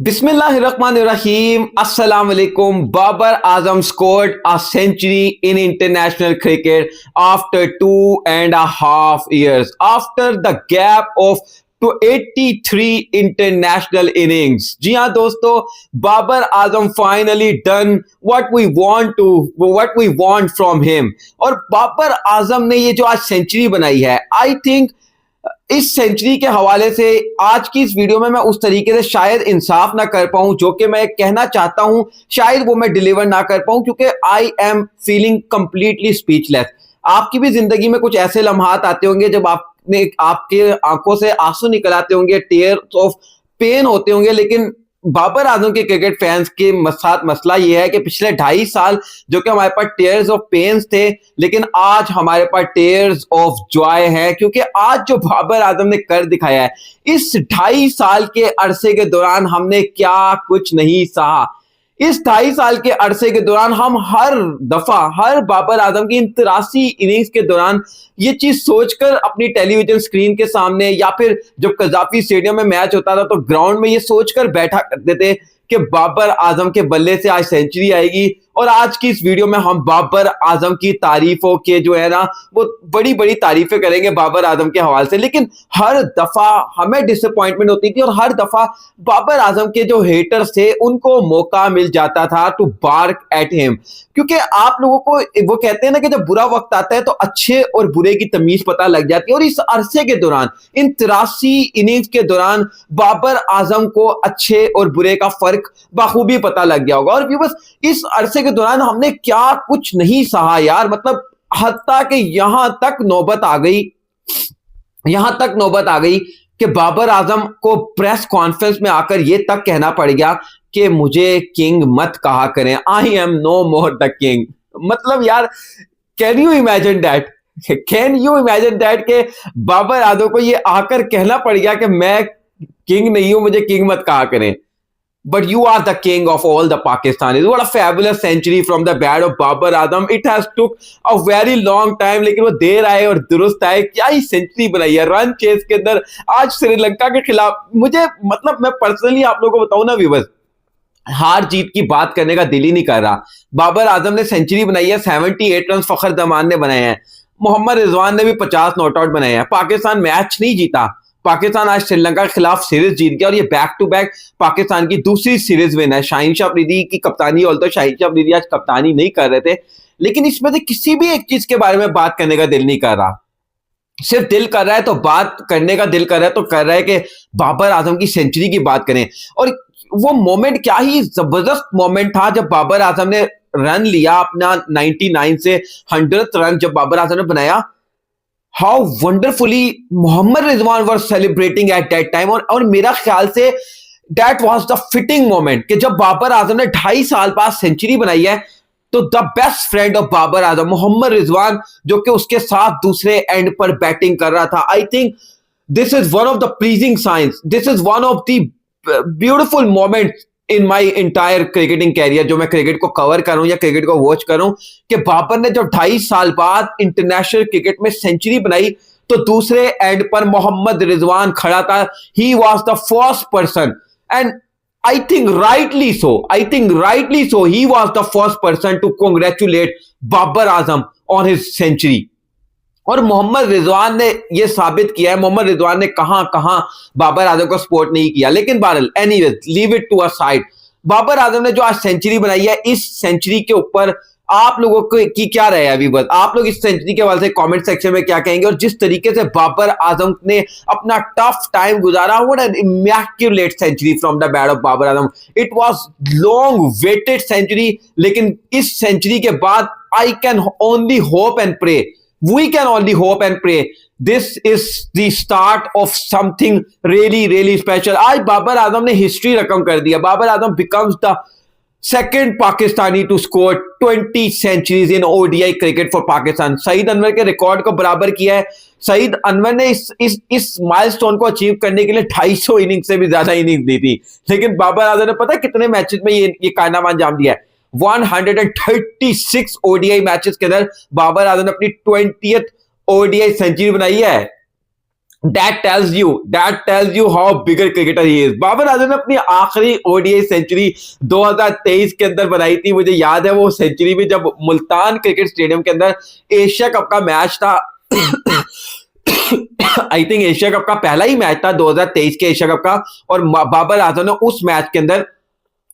Bismillahirrahmanirrahim. Assalamu alaikum. Babar Azam scored a century in international cricket after 2.5 years. After the gap of to 83 international innings. जी हाँ दोस्तों, Babar Azam finally done what we want from him. और बाबर आजम ने ये जो आज century बनाई है, आई थिंक इस सेंचुरी के हवाले से आज की इस वीडियो में मैं उस तरीके से शायद इंसाफ ना कर पाऊं जो कि मैं कहना चाहता हूं, शायद वो मैं डिलीवर ना कर पाऊं क्योंकि I am feeling completely speechless. आपकी भी जिंदगी में कुछ ऐसे लम्हात आते होंगे जब आपने आपके आंखों से आंसू निकल आते होंगे, टेयर्स ऑफ पेन होते होंगे, लेकिन बाबर आजम के क्रिकेट फैंस के साथ मसला यह है कि पिछले 2.5 साल जो कि हमारे पास टेयर्स ऑफ पेन्स थे, लेकिन आज हमारे पास टेयर्स ऑफ जॉय है क्योंकि आज जो बाबर आजम ने कर दिखाया है, इस 2.5 साल के अरसे के दौरान हमने क्या कुछ नहीं सहा। इस 2.5 साल के अरसे के दौरान हम हर बाबर आजम की इन 83 इनिंग्स के दौरान ये चीज सोचकर अपनी टेलीविजन स्क्रीन के सामने या फिर जब कजाफी स्टेडियम में मैच होता था तो ग्राउंड में ये सोचकर बैठा करते थे कि बाबर आजम के बल्ले से आज सेंचुरी आएगी। और आज की इस वीडियो में हम बाबर आजम की तारीफों के जो है ना वो बड़ी बड़ी तारीफें करेंगे बाबर आजम के हवाले से, लेकिन हर दफा हमें डिसअपॉइंटमेंट होती थी और हर दफा बाबर आजम के जो हेटर्स थे उनको मौका मिल जाता था टू बार्क एट हिम, क्योंकि आप लोगों को वो कहते हैं ना कि जब बुरा वक्त आता है तो अच्छे और बुरे की तमीज पता लग जाती है। और इस अरसे के दौरान, इन 83 इनिंग्स के दौरान बाबर आजम को अच्छे और बुरे का फर्क बखूबी पता लग गया होगा। और बस इस अरसे के दौरान हमने क्या कुछ नहीं सहा यार, मतलब हत्ता कि यहां तक नौबत आ गई कि बाबर आजम को प्रेस कॉन्फ्रेंस में आकर यह तक कहना पड़ गया कि मुझे किंग मत कहा करें, I am no more the king. मतलब यार, कैन यू इमेजिन दैट कि बाबर आजम को ये आकर कहना पड़ गया कि मैं किंग नहीं हूं, मुझे किंग मत कहा करें। But you are the king of all the Pakistanis. What a fabulous century from the bat of Babar Azam. It has took a very long time, लेकिन वो देर आए और दुरुस्त आए। क्या ही सेंचुरी बनाई है रन चेस के अंदर आज श्रीलंका के खिलाफ। मुझे मतलब मैं पर्सनली आप लोगों को बताऊं ना व्यूअर्स, हार जीत की बात करने का दिल ही नहीं कर रहा। बाबर आजम ने सेंचुरी बनाई है, 78 रन फखर जमान ने बनाए हैं, मोहम्मद रिजवान ने भी 50 नॉट आउट बनाए हैं। पाकिस्तान मैच नहीं जीता, पाकिस्तान आज श्रीलंका के खिलाफ सीरीज जीत गया और ये बैक टू बैक पाकिस्तान की दूसरी सीरीज विन है। शाहीन शाह अफरीदी की कप्तानी, ऑल्दो शाहीन शाह अफरीदी आज कप्तानी नहीं कर रहे थे, लेकिन इसमें से किसी भी एक चीज के बारे में बात करने का दिल नहीं कर रहा। सिर्फ दिल कर रहा है तो बात करने का दिल कर रहा है तो कर रहा है कि बाबर आजम की सेंचुरी की बात करें। और वो मोमेंट क्या ही जबरदस्त मोमेंट था जब बाबर आजम ने रन लिया अपना 99 से 100th रन जब बाबर आजम ने बनाया। How wonderfully Mohammad Rizwan were celebrating at that time. और मेरा ख्याल से that was the fitting moment कि जब बाबर आजम ने 2.5 साल बाद सेंचुरी बनाई है तो the best friend of Babar Azam Mohammad Rizwan जो कि उसके साथ दूसरे एंड पर बैटिंग कर रहा था, I think this is one of the pleasing scenes, this is one of the beautiful moments in my entire cricketing career जो मैं क्रिकेट को कवर करूं या क्रिकेट को वॉच करूं, कि बाबर ने जब 2.5 साल बाद इंटरनेशनल क्रिकेट में सेंचुरी बनाई तो दूसरे एंड पर मोहम्मद रिजवान खड़ा था। He was the first person and I think rightly so, he was the first person to congratulate Babar Azam on his century. और मोहम्मद रिजवान ने यह साबित किया है, मोहम्मद रिजवान ने कहां बाबर आजम को सपोर्ट नहीं किया, लेकिन बहरहाल anyways leave it to a side. Babar Azam ने जो आज सेंचुरी बनाई है, इस सेंचुरी के ऊपर आप लोगों की क्या राय है अभी? बस आप लोग इस सेंचुरी के हवाले से कमेंट सेक्शन में क्या कहेंगे? और जिस तरीके से बाबर आजम ने अपना टफ टाइम गुजारा, what an immaculate century from the bat of Babar Azam. It was long waited century, लेकिन इस सेंचुरी के बाद I can only hope and pray, we can only hope and pray this is the start of something really special. आज बाबर आजम ने history रकम कर दिया। Babar Azam becomes the second Pakistani to score 20 centuries in ODI cricket for Pakistan. Saeed Anwar के record को बराबर किया है। सईद अनवर ने इस माइलस्टोन को अचीव करने के लिए 250 इनिंग से भी ज्यादा इनिंग दी थी, लेकिन बाबर आजम ने पता है कितने मैचेस में ये कारनामा अंजाम दिया है? 136 ओडीआई मैचेस के अंदर बाबर आजम ने अपनी 20th ओडीआई सेंचुरी बनाई है। That tells you how bigger cricketer he is. Babar Azam ने अपनी आखिरी ओडीआई सेंचुरी 2023 के अंदर बनाई थी। मुझे याद है वो सेंचुरी भी जब मुल्तान क्रिकेट स्टेडियम के अंदर एशिया कप का मैच था। आई थिंक एशिया कप का पहला ही मैच था 2023 के एशिया कप का, और बाबर आजम ने उस मैच के अंदर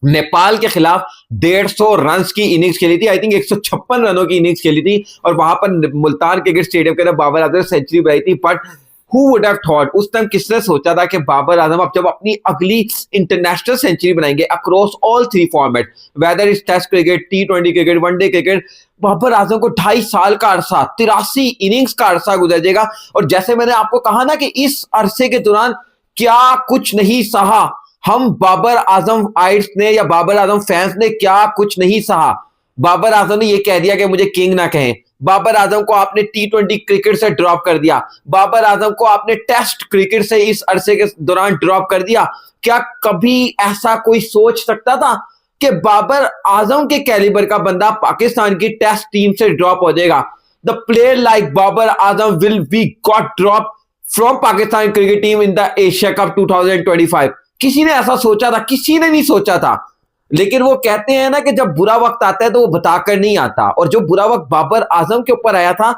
नेपाल के खिलाफ 150 रन की इनिंग्स खेली थी। आई थिंक 156 रनों की इनिंग्स खेली थी, और वहां पर मुल्तान क्रिकेट स्टेडियम के अंदर बाबर आजम ने सेंचुरी बनाई थी। But Who would have thought, उस टाइम किसने सोचा था कि बाबर आजम अब जब अपनी अगली इंटरनेशनल सेंचुरी बनाएंगे across all 3 format, whether is test cricket, T20 cricket, one day cricket, Babar Azam को 2.5 साल का अरसा, 83 इनिंग्स का अरसा गुजर जाएगा। और जैसे मैंने आपको कहा ना कि इस अरसे के दौरान क्या कुछ नहीं सहा, हम बाबर आजम आइट्स ने या बाबर आजम फैंस ने क्या कुछ नहीं सहा। बाबर आजम ने यह कह दिया कि मुझे किंग ना कहें, बाबर आजम को आपने T20 क्रिकेट से ड्रॉप कर दिया, बाबर आजम को आपने टेस्ट क्रिकेट से इस अरसे के दौरान ड्रॉप कर दिया। क्या कभी ऐसा कोई सोच सकता था कि बाबर आजम के कैलिबर का बंदा पाकिस्तान की टेस्ट टीम से ड्रॉप हो जाएगा? The player like Babar Azam will be got drop from Pakistan cricket team in the Asia cup 2025। किसी ने ऐसा सोचा था? किसी ने नहीं सोचा था। लेकिन वो कहते हैं ना कि जब बुरा वक्त आता है तो वो बताकर नहीं आता, और जो बुरा वक्त बाबर आजम के ऊपर आया था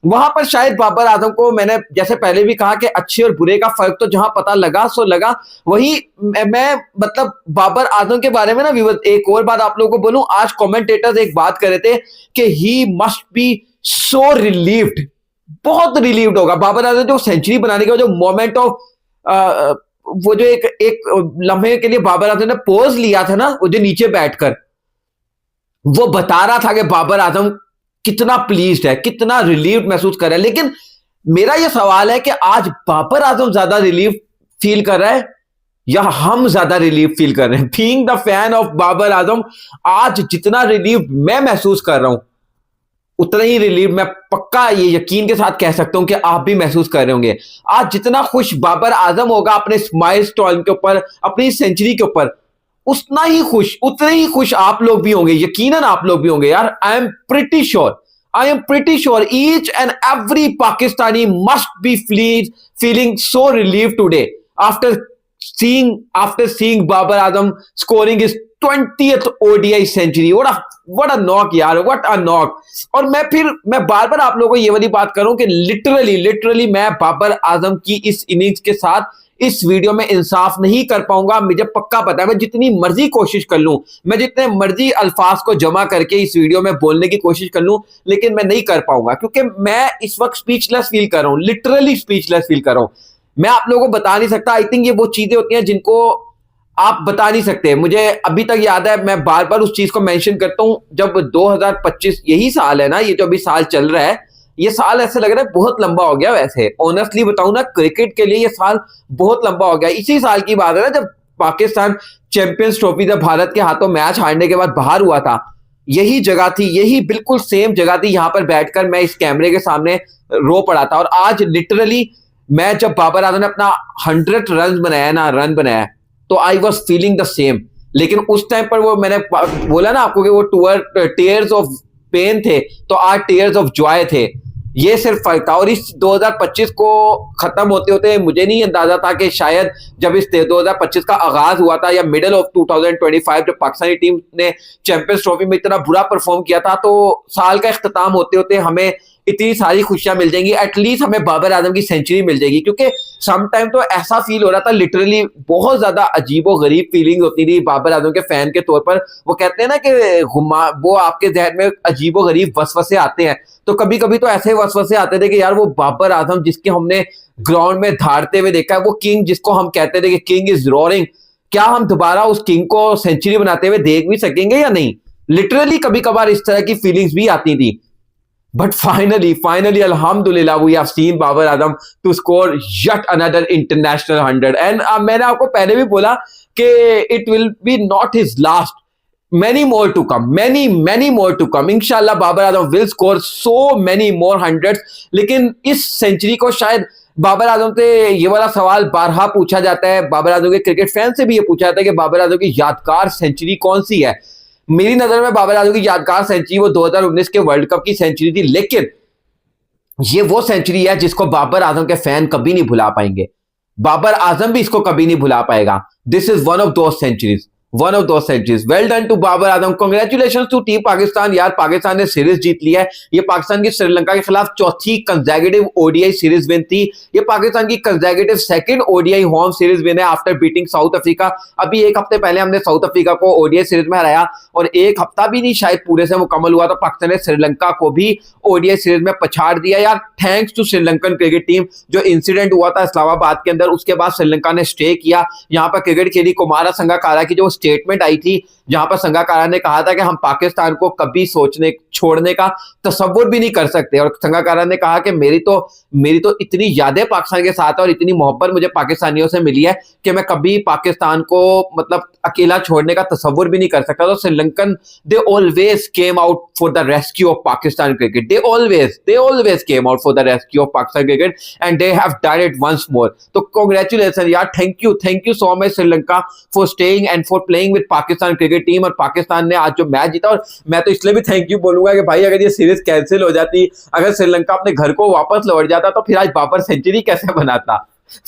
वहां पर शायद बाबर आजम को, मैंने जैसे पहले भी कहा कि अच्छे और बुरे का फर्क तो जहां पता लगा सो लगा। वही मैं मतलब बाबर आजम के बारे में ना एक और बात आप लोगों को बोलूं, आज कमेंटेटर्स एक बात कर रहे थे कि he must be so relieved, बहुत रिलीव्ड होगा बाबर आजम जो सेंचुरी बनाने का जो मोमेंट ऑफ वो जो एक लम्हे के लिए बाबर आजम ने पोज लिया था ना, वो जो नीचे बैठकर वो बता रहा था कि बाबर आजम कितना प्लीज्ड है, कितना रिलीव महसूस कर रहा है। लेकिन मेरा यह सवाल है कि आज बाबर आजम ज्यादा रिलीफ फील कर रहा है या हम ज्यादा रिलीफ फील कर रहे हैं? Being the fan of Babar Azam, आज जितना रिलीफ मैं महसूस कर रहा हूं उतना ही रिलीफ मैं पक्का ये यकीन के साथ कह सकता हूं कि आप भी महसूस कर रहे होंगे। आज जितना खुश बाबर आजम होगा अपने माइलस्टोन के ऊपर, अपनी सेंचुरी के ऊपर, उतना ही खुश, उतने ही खुश आप लोग भी होंगे, यकीनन आप लोग भी होंगे यार। I am pretty sure each and every Pakistani must be feeling so relieve today after seeing Babar Azam scoring his 20th ODI century. what a knock यार, what a knock। और मैं बार बार आप लोगों को ये वाली बात करूं कि लिटरली मैं बाबर आजम की इस इनिंग्स के साथ इस वीडियो में इंसाफ नहीं कर पाऊंगा। मुझे पक्का पता है मैं जितनी मर्जी कोशिश कर लूं, मैं जितने मर्जी अल्फाज को जमा करके इस वीडियो में बोलने की कोशिश कर लूं, लेकिन मैं नहीं कर पाऊंगा क्योंकि मैं इस वक्त स्पीचलेस फील कर रहा हूं, लिटरली स्पीचलेस फील कर रहा हूं। मैं आप लोगों को बता नहीं सकता। आई थिंक ये वो चीजें होती हैं जिनको आप बता नहीं सकते। मुझे अभी तक याद है, मैं बार बार उस चीज को मेंशन करता हूं, जब 2025 यही साल है ना, ये जो अभी साल चल रहा है, ये साल ऐसे लग रहा है बहुत लंबा हो गया। वैसे ऑनेस्टली बताऊं ना, क्रिकेट के लिए ये साल बहुत लंबा हो गया। इसी साल की बात है ना जब पाकिस्तान चैंपियंस ट्रॉफी जब भारत के हाथों मैच हारने के बाद बाहर हुआ था, यही जगह थी, यही बिल्कुल सेम जगह थी, यहां पर बैठकर मैं इस कैमरे के सामने रो पड़ा था। और आज लिटरली मैं जब बाबर आजम ने अपना 100 रन बनाया तो I was feeling the same. लेकिन उस टाइम पर वो मैंने बोला ना आपको कि वो टीयर्स ऑफ पेन थे, तो आज टीयर्स ऑफ जॉय थे। ये सिर्फ फर्क था। और इस 2025 को खत्म होते होते मुझे नहीं अंदाजा था कि शायद जब इस 2025 का आगाज हुआ था या मिडल ऑफ 2025 जब पाकिस्तानी टीम ने चैंपियंस ट्रॉफी में इतना बुरा परफॉर्म किया था, तो साल का इख्तिताम होते होते हमें इतनी सारी खुशियां मिल जाएंगी, एटलीस्ट हमें बाबर आजम की सेंचुरी मिल जाएगी। क्योंकि सम टाइम तो ऐसा फील हो रहा था, लिटरली बहुत ज्यादा अजीबो गरीब फीलिंग होती थी बाबर आजम के फैन के तौर पर। वो कहते हैं ना कि वो आपके जहन में अजीबो गरीब वसवसे आते हैं, तो कभी कभी तो ऐसे वसवसे आते थे कि यार वो बाबर आजम जिसके हमने ग्राउंड में धाड़ते हुए देखा है, वो किंग जिसको हम कहते थे कि किंग इज रोरिंग, क्या हम दोबारा उस किंग को सेंचुरी बनाते हुए देख भी सकेंगे या नहीं? लिटरली कभी कभार इस तरह की फीलिंग्स भी आती थी। But finally, Alhamdulillah, we have seen Babar Azam to score yet another international 100. And मैंने आपको पहले भी बोला कि it will be not his last. Many more to come. Many more to come. Inshallah, Babar Azam will score so many more hundreds. लेकिन इस century को शायद बाबर आजम से ये वाला सवाल बारहा पूछा जाता है, बाबर आजम के क्रिकेट फैन से भी ये पूछा जाता है कि बाबर आजम की यादगार सेंचुरी कौन सी है। मेरी नजर में बाबर आजम की यादगार सेंचुरी वो 2019 के वर्ल्ड कप की सेंचुरी थी। लेकिन ये वो सेंचुरी है जिसको बाबर आजम के फैन कभी नहीं भुला पाएंगे। बाबर आजम भी इसको कभी नहीं भुला पाएगा। This is one of those centuries, one of those centuries. Well done to Babar Azam, congratulation to team Pakistan. यार पाकिस्तान ने सीरीज जीत लिया है। ये पाकिस्तान की श्रीलंका के खिलाफ चौथी कंसेक्यूटिव ओडीआई सीरीज विन थी। ये पाकिस्तान की consecutive second ODI home series win है आफ्टर बीटिंग साउथ अफ्रीका। अभी एक हफ्ते पहले हमने साउथ अफ्रीका को ओडीआई सीरीज में हराया, और एक हफ्ता भी नहीं शायद पूरे से मुकम्मल हुआ तो पाकिस्तान ने श्रीलंका को भी ओडीआई सीरीज में पछाड़ दिया। यार thanks to Sri Lankan cricket team. जो इंसिडेंट हुआ था इस्लामाबाद के अंदर, उसके बाद श्रीलंका ने स्टे किया, यहाँ पर क्रिकेट खेली। कुमारा संगकारा की जो स्टेटमेंट आई थी, जहां पर संगकारा ने कहा था कि हम पाकिस्तान को कभी सोचने छोड़ने का तसव्वुर भी नहीं कर सकते, और संगकारा ने कहा कि मेरी तो इतनी यादें पाकिस्तान के साथ है और इतनी मोहब्बत मुझे पाकिस्तानियों से मिली है कि मैं कभी पाकिस्तान को मतलब अकेला छोड़ने का तसव्वुर भी नहीं कर सकता। तो Sri Lankan they always came out for the rescue of Pakistan cricket. They always came out for the rescue of Pakistan cricket and they have done it once more. तो कांग्रेचुलेशन यार, thank you so much Sri Lanka for staying and for playing with Pakistan cricket team. और पाकिस्तान ने आज जो match जीता, और मैं तो इसलिए भी थैंक यू बोलूंगा कि भाई अगर ये सीरीज कैंसिल हो जाती, अगर श्रीलंका अपने घर को वापस लौट जाता, तो फिर आज बाबर सेंचुरी कैसे बनाता।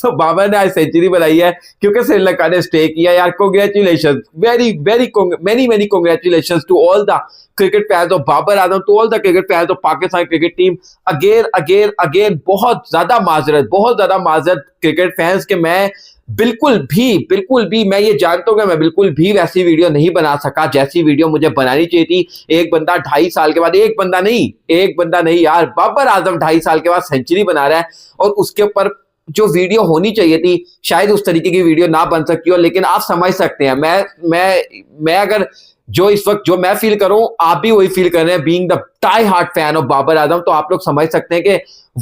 तो बाबर ने आज सेंचुरी बनाई है क्योंकि श्रीलंका ने स्टे किया। यार congratulation, very very many congratulation to all the cricket fans of Babar Azam, to all the cricket fans of Pakistan cricket team. Again बहुत ज्यादा माजरत क्रिकेट फैंस के मैं बिल्कुल भी मैं ये जानता हूं कि मैं बिल्कुल भी वैसी वीडियो नहीं बना सका जैसी वीडियो मुझे बनानी चाहिए थी। एक बंदा 2.5 साल के बाद, एक बंदा नहीं यार, बाबर आजम 2.5 साल के बाद सेंचुरी बना रहा है, और उसके ऊपर जो वीडियो होनी चाहिए थी शायद उस तरीके की वीडियो ना बन सकती हो। लेकिन आप समझ सकते हैं, मैं अगर जो इस वक्त जो मैं फील करूं, आप भी वही फील कर रहे हैं, being the die hard fan of Babar Azam. तो आप लोग समझ सकते हैं कि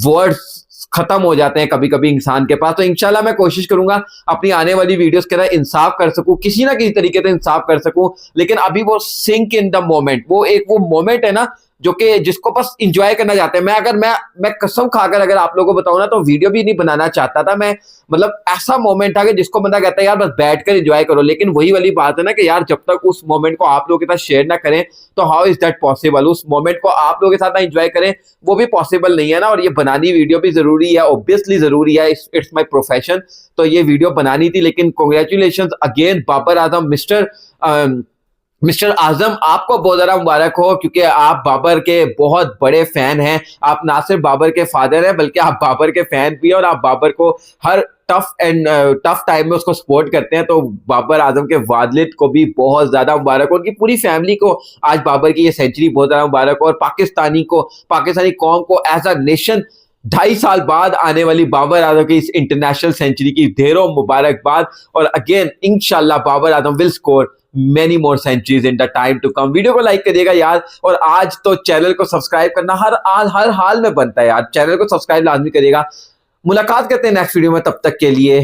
वर्ड्स खत्म हो जाते हैं कभी कभी इंसान के पास। तो इंशाल्लाह मैं कोशिश करूंगा अपनी आने वाली वीडियोस के अंदर इंसाफ कर सकूं, किसी ना किसी तरीके से इंसाफ कर सकूं। लेकिन अभी वो सिंक इन द मोमेंट, वो मोमेंट है ना जो कि जिसको बस इंजॉय करना चाहते हैं। मैं कसम खाकर अगर आप लोगों को बताऊं ना, तो वीडियो भी नहीं बनाना चाहता था मैं। मतलब ऐसा मोमेंट था कि जिसको बंदा कहता है यार बस बैठकर एंजॉय करो। लेकिन वही वाली बात है ना कि यार जब तक उस मोमेंट को आप लोगों के साथ शेयर ना करें, तो हाउ इज दैट पॉसिबल। उस मोमेंट को आप लोगों के साथ ना एंजॉय करें, वो भी पॉसिबल नहीं है ना। और ये बनानी वीडियो भी जरूरी है, ऑब्वियसली जरूरी है, इट्स माई प्रोफेशन। तो ये वीडियो बनानी थी। लेकिन congratulation again Babar Azam, mister आजम, आपको बहुत ज्यादा मुबारक हो, क्योंकि आप बाबर के बहुत बड़े फैन हैं। आप ना सिर्फ बाबर के फादर हैं, बल्कि आप बाबर के फैन भी हैं, और आप बाबर को हर टफ टाइम में उसको सपोर्ट करते हैं। तो बाबर आजम के वालिद को भी बहुत ज्यादा मुबारक हो, उनकी पूरी फैमिली को आज बाबर की ये सेंचुरी बहुत ज्यादा मुबारक हो। और पाकिस्तानी कौम को एज अ नेशन 2.5 साल बाद आने वाली बाबर आजम की इस इंटरनेशनल सेंचुरी की ढेरों मुबारकबाद। और अगेन इंशाल्लाह Babar Azam will score many more centuries in the time to come। Video को लाइक करिएगा यार, और आज तो चैनल को सब्सक्राइब करना हर हाल में बनता है यार, चैनल को सब्सक्राइब लाजमी करिएगा। मुलाकात करते हैं नेक्स्ट वीडियो में, तब तक के लिए